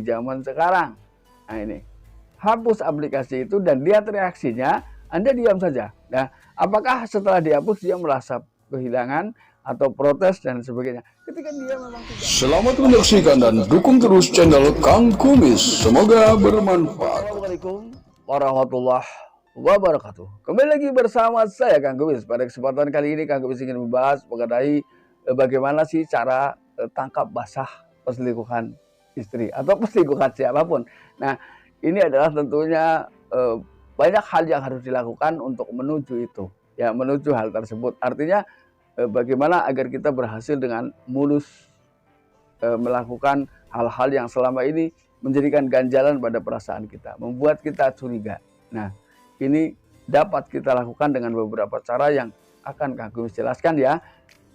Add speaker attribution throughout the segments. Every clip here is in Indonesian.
Speaker 1: di zaman sekarang. Nah ini, hapus aplikasi itu dan lihat reaksinya, Anda diam saja. Nah, apakah setelah dihapus dia merasa kehilangan atau protes dan sebagainya? Ketika dia memang tidak.
Speaker 2: Selamat menyaksikan dan dukung terus channel Kang Kumis. Semoga bermanfaat.
Speaker 1: Assalamualaikum warahmatullahi wabarakatuh. Kembali lagi bersama saya Kang Kumis. Pada kesempatan kali ini Kang Kumis ingin membahas mengenai bagaimana sih cara tangkap basah perselingkuhan istri atau perselingkuhan siapapun. Nah, ini adalah tentunya banyak hal yang harus dilakukan untuk menuju itu, ya, menuju hal tersebut. Artinya bagaimana agar kita berhasil dengan mulus melakukan hal-hal yang selama ini menjadikan ganjalan pada perasaan kita, membuat kita curiga. Nah, ini dapat kita lakukan dengan beberapa cara yang akan Kang Kumis jelaskan ya,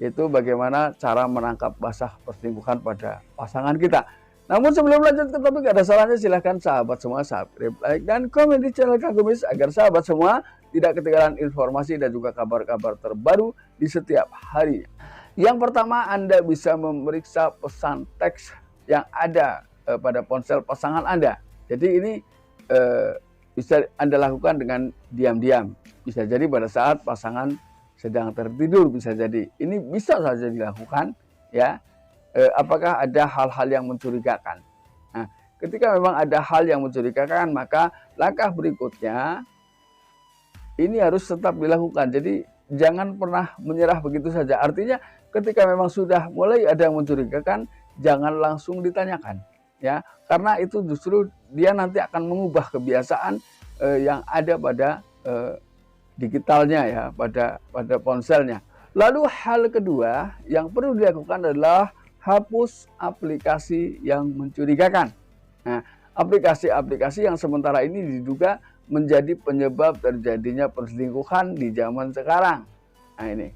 Speaker 1: yaitu bagaimana cara menangkap basah perselingkuhan pada pasangan kita. Namun sebelum lanjut ke topik, ada salahnya silahkan sahabat semua subscribe, like, dan komen di channel Kang Kumis agar sahabat semua tidak ketinggalan informasi dan juga kabar-kabar terbaru di setiap hari. Yang pertama, Anda bisa memeriksa pesan teks yang ada pada ponsel pasangan Anda. Jadi ini bisa Anda lakukan dengan diam-diam. Bisa jadi pada saat pasangan sedang tertidur, bisa jadi. Ini bisa saja dilakukan, ya. Apakah ada hal-hal yang mencurigakan? Nah, ketika memang ada hal yang mencurigakan, maka langkah berikutnya ini harus tetap dilakukan. Jadi jangan pernah menyerah begitu saja. Artinya ketika memang sudah mulai ada yang mencurigakan, jangan langsung ditanyakan, ya. Karena itu justru dia nanti akan mengubah kebiasaan yang ada pada digitalnya, ya, pada ponselnya. Lalu hal kedua yang perlu dilakukan adalah hapus aplikasi yang mencurigakan. Nah, aplikasi-aplikasi yang sementara ini diduga menjadi penyebab terjadinya perselingkuhan di zaman sekarang. Nah ini,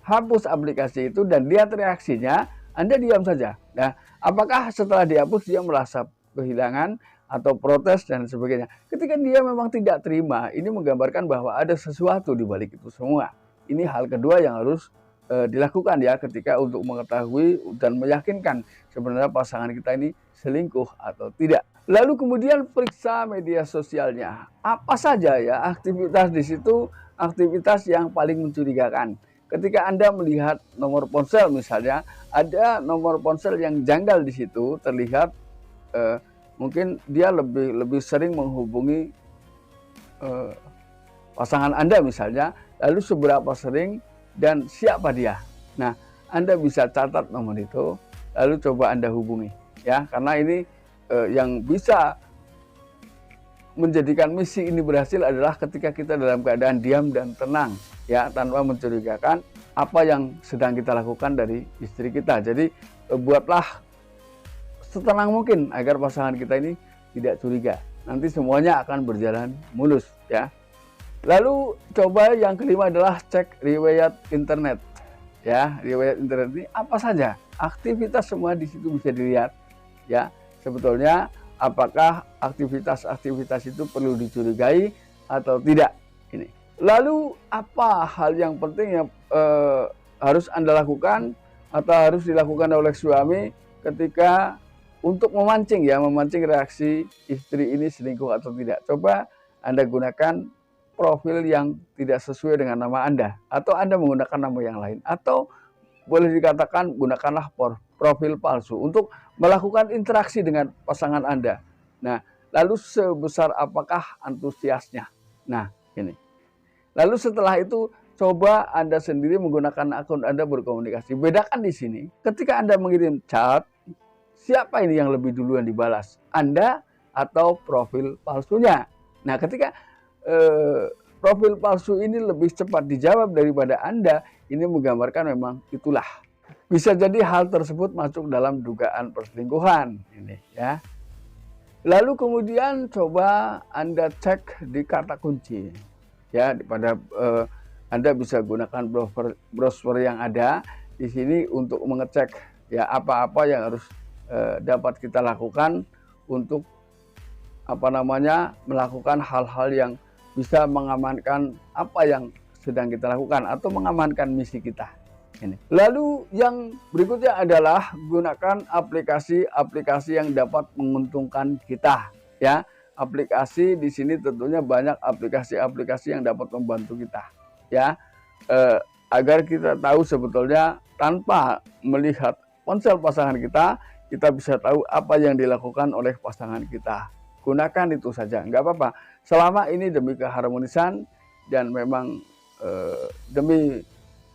Speaker 1: hapus aplikasi itu dan lihat reaksinya, Anda diam saja. Nah, apakah setelah dihapus dia merasa kehilangan atau protes dan sebagainya? Ketika dia memang tidak terima, ini menggambarkan bahwa ada sesuatu di balik itu semua. Ini hal kedua yang harus dilakukan ya, ketika untuk mengetahui dan meyakinkan sebenarnya pasangan kita ini selingkuh atau tidak. Lalu kemudian periksa media sosialnya. Apa saja ya aktivitas di situ, aktivitas yang paling mencurigakan. Ketika Anda melihat nomor ponsel misalnya, ada nomor ponsel yang janggal di situ, terlihat mungkin dia lebih sering menghubungi pasangan Anda misalnya, lalu seberapa sering dan siapa dia. Nah, Anda bisa catat nomor itu, lalu coba Anda hubungi, ya, karena ini yang bisa menjadikan misi ini berhasil adalah ketika kita dalam keadaan diam dan tenang, ya, tanpa mencurigakan apa yang sedang kita lakukan dari istri kita. Jadi buatlah setenang mungkin agar pasangan kita ini tidak curiga. Nanti semuanya akan berjalan mulus, ya. Lalu coba yang kelima adalah cek riwayat internet, ya. Riwayat internet ini apa saja, aktivitas semua di situ bisa dilihat, ya. Sebetulnya apakah aktivitas-aktivitas itu perlu dicurigai atau tidak ini. Lalu apa hal yang penting yang harus Anda lakukan atau harus dilakukan oleh suami ketika untuk memancing reaksi istri ini selingkuh atau tidak? Coba Anda gunakan profil yang tidak sesuai dengan nama Anda, atau Anda menggunakan nama yang lain, atau boleh dikatakan gunakanlah profil palsu untuk melakukan interaksi dengan pasangan Anda. Nah, lalu sebesar apakah antusiasnya? Nah, ini. Lalu setelah itu coba Anda sendiri menggunakan akun Anda berkomunikasi. Bedakan di sini, ketika Anda mengirim chat, siapa ini yang lebih duluan dibalas? Anda atau profil palsunya? Nah, ketika profil palsu ini lebih cepat dijawab daripada Anda, ini menggambarkan memang itulah. Bisa jadi hal tersebut masuk dalam dugaan perselingkuhan ini, ya. Lalu kemudian coba Anda cek di kata kunci, ya, pada Anda bisa gunakan browser yang ada di sini untuk mengecek ya apa-apa yang harus dapat kita lakukan untuk melakukan hal-hal yang bisa mengamankan apa yang sedang kita lakukan atau mengamankan misi kita. Ini. Lalu yang berikutnya adalah gunakan aplikasi-aplikasi yang dapat menguntungkan kita, ya. Aplikasi di sini tentunya banyak aplikasi-aplikasi yang dapat membantu kita, ya. Agar kita tahu sebetulnya tanpa melihat ponsel pasangan kita bisa tahu apa yang dilakukan oleh pasangan kita. Gunakan itu saja, nggak apa-apa. Selama ini demi keharmonisan dan memang demi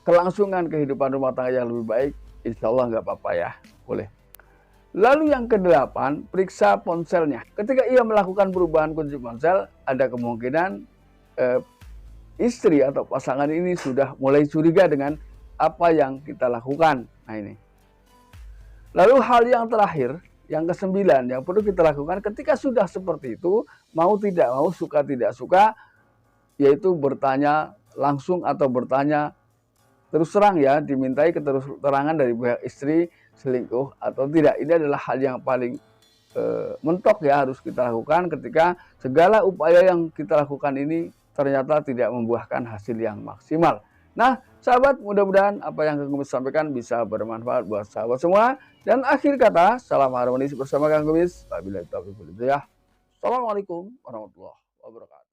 Speaker 1: kelangsungan kehidupan rumah tangga yang lebih baik, insya Allah nggak apa-apa ya, boleh. Lalu yang ke-8, periksa ponselnya. Ketika ia melakukan perubahan kunci ponsel, ada kemungkinan istri atau pasangan ini sudah mulai curiga dengan apa yang kita lakukan. Nah ini. Lalu hal yang terakhir, yang ke-9, yang perlu kita lakukan ketika sudah seperti itu, mau tidak mau, suka tidak suka, yaitu bertanya langsung atau bertanya terus terang ya, dimintai keterangan dari pihak istri selingkuh atau tidak. Ini adalah hal yang paling mentok ya, harus kita lakukan ketika segala upaya yang kita lakukan ini ternyata tidak membuahkan hasil yang maksimal. Nah, sahabat, mudah-mudahan apa yang Kang Kumis sampaikan bisa bermanfaat buat sahabat semua. Dan akhir kata, salam harmonis bersama Kang Kumis. Wabillahi taufiq wal hidayah. Assalamualaikum warahmatullahi wabarakatuh.